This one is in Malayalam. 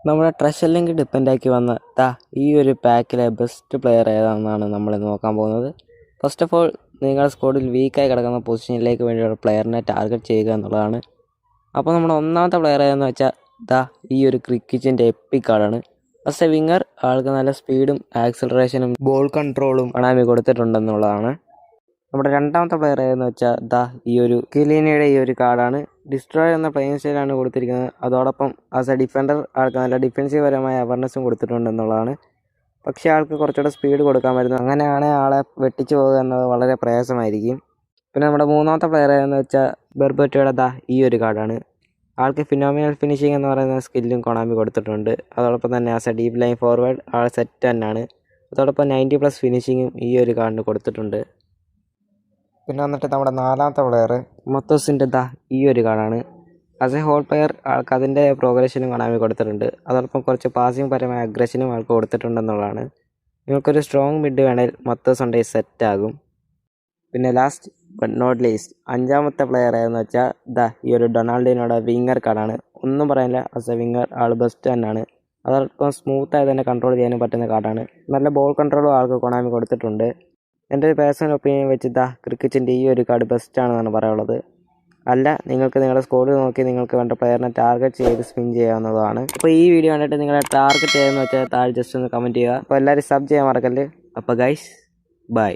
നമ്മുടെ ട്രഷർ ലിങ്ക് ഡിപ്പെൻഡാക്കി വന്ന ഈ ഒരു പാക്കിലെ ബെസ്റ്റ് പ്ലെയർ ഏതാണെന്നാണ് നമ്മൾ നോക്കാൻ പോകുന്നത്. ഫസ്റ്റ് ഓഫ് ഓൾ, നിങ്ങളുടെ സ്ക്വാഡിൽ വീക്കായി കിടക്കുന്ന പൊസിഷനിലേക്ക് വേണ്ടിയുള്ള പ്ലെയറിനെ ടാർഗറ്റ് ചെയ്യുക എന്നുള്ളതാണ്. അപ്പോൾ നമ്മുടെ ഒന്നാമത്തെ പ്ലെയർ ഏതെന്ന് വെച്ചാൽ ഈ ഒരു ക്രിക്കിച്ചിൻ്റെ എപ്പിക് കാർഡാണ്. ഫസ്റ്റ് വിങ്ങർ, ആൾക്ക് നല്ല സ്പീഡും ആക്സിലറേഷനും ബോൾ കൺട്രോളും കൊണാമി കൊടുത്തിട്ടുണ്ടെന്നുള്ളതാണ്. നമ്മുടെ രണ്ടാമത്തെ പ്ലെയർ ഏതെന്ന് വെച്ചാൽ ഈ ഒരു കിലീനയുടെ ഈ ഒരു കാർഡാണ്. ഡിസ്ട്രോയർ എന്ന പ്ലേയിങ് സ്റ്റൈലാണ് കൊടുത്തിരിക്കുന്നത്. അതോടൊപ്പം ആസ് എ ഡിഫൻഡർ ആൾക്ക് നല്ല ഡിഫെൻസീവ് പരമായ അവയർനെസ്സും കൊടുത്തിട്ടുണ്ടെന്നുള്ളതാണ്. പക്ഷേ ആൾക്ക് കുറച്ചുകൂടെ സ്പീഡ് കൊടുക്കാൻ പറ്റുന്നു. അങ്ങനെയാണെങ്കിൽ ആളെ വെട്ടിച്ചു പോകുക എന്നത് വളരെ പ്രയാസമായിരിക്കും. പിന്നെ നമ്മുടെ മൂന്നാമത്തെ പ്ലെയർ ഏതെന്ന് വെച്ചാൽ ബെർബറ്റോയുടെ ഈ ഒരു കാർഡാണ്. ആൾക്ക് ഫിനോമിനൽ ഫിനിഷിംഗ് എന്ന് പറയുന്ന സ്കില്ലും കൊണാമി കൊടുത്തിട്ടുണ്ട്. അതോടൊപ്പം തന്നെ as A deep line forward all set തന്നെയാണ്. അതോടൊപ്പം 90+ ഫിനിഷിങ്ങും ഈ ഒരു കാർഡിന് കൊടുത്തിട്ടുണ്ട്. പിന്നെ വന്നിട്ട് നമ്മുടെ നാലാമത്തെ പ്ലെയർ മൊത്തോസിൻ്റെ ഈ ഒരു കാർഡാണ്. ആസ് എ ഹോൾ പ്ലെയർ ആൾക്ക് അതിൻ്റെ പ്രോഗ്രഷനും കൊണാമി കൊടുത്തിട്ടുണ്ട്. അതോടൊപ്പം കുറച്ച് പാസിംഗ് പരമായ അഗ്രഷനും ആൾക്ക് കൊടുത്തിട്ടുണ്ടെന്നുള്ളതാണ്. നിങ്ങൾക്കൊരു സ്ട്രോങ് മിഡ് വേണേൽ മൊത്തോസ് ഉണ്ടെങ്കിൽ സെറ്റാകും. പിന്നെ ലാസ്റ്റ് ബട്ട് നോട്ട് ലീസ്റ്റ്, അഞ്ചാമത്തെ പ്ലെയർ ഏതെന്ന് വെച്ചാൽ ഈ ഒരു ഡൊണാൾഡിനോയുടെ വിങ്ങർ കാർഡാണ്. ഒന്നും പറയാനില്ല, as A winger all best തന്നെയാണ്. അതോടൊപ്പം സ്മൂത്തായി തന്നെ കൺട്രോൾ ചെയ്യാനും പറ്റുന്ന കാർഡാണ്. നല്ല ബോൾ കൺട്രോളും ആൾക്ക് കൊണാമി കൊടുത്തിട്ടുണ്ട്. എൻ്റെ ഒരു പേഴ്സണൽ ഒപ്പീനിയൻ വെച്ച് ക്രിക്കറ്റിൻ്റെ ഈ ഒരു കാർഡ് ബെസ്റ്റാണെന്നാണ് പറയാനുള്ളത്. അല്ല, നിങ്ങൾക്ക് നിങ്ങളുടെ സ്കോഡ് നോക്കി നിങ്ങൾക്ക് വേണ്ട പ്ലെയറിനെ ടാർഗറ്റ് ചെയ്ത് സ്പിൻ ചെയ്യാവുന്നതാണ്. അപ്പോൾ ഈ വീഡിയോ കണ്ടിട്ട് നിങ്ങളെ ടാർഗറ്റ് ചെയ്യുമെന്ന് വെച്ചാൽ താഴെ ജസ്റ്റ് ഒന്ന് കമൻറ്റ് ചെയ്യുക. അപ്പോൾ എല്ലാവരും സബ് ചെയ്യാൻ മറക്കല്ലേ. അപ്പോൾ ഗൈസ്, ബൈ.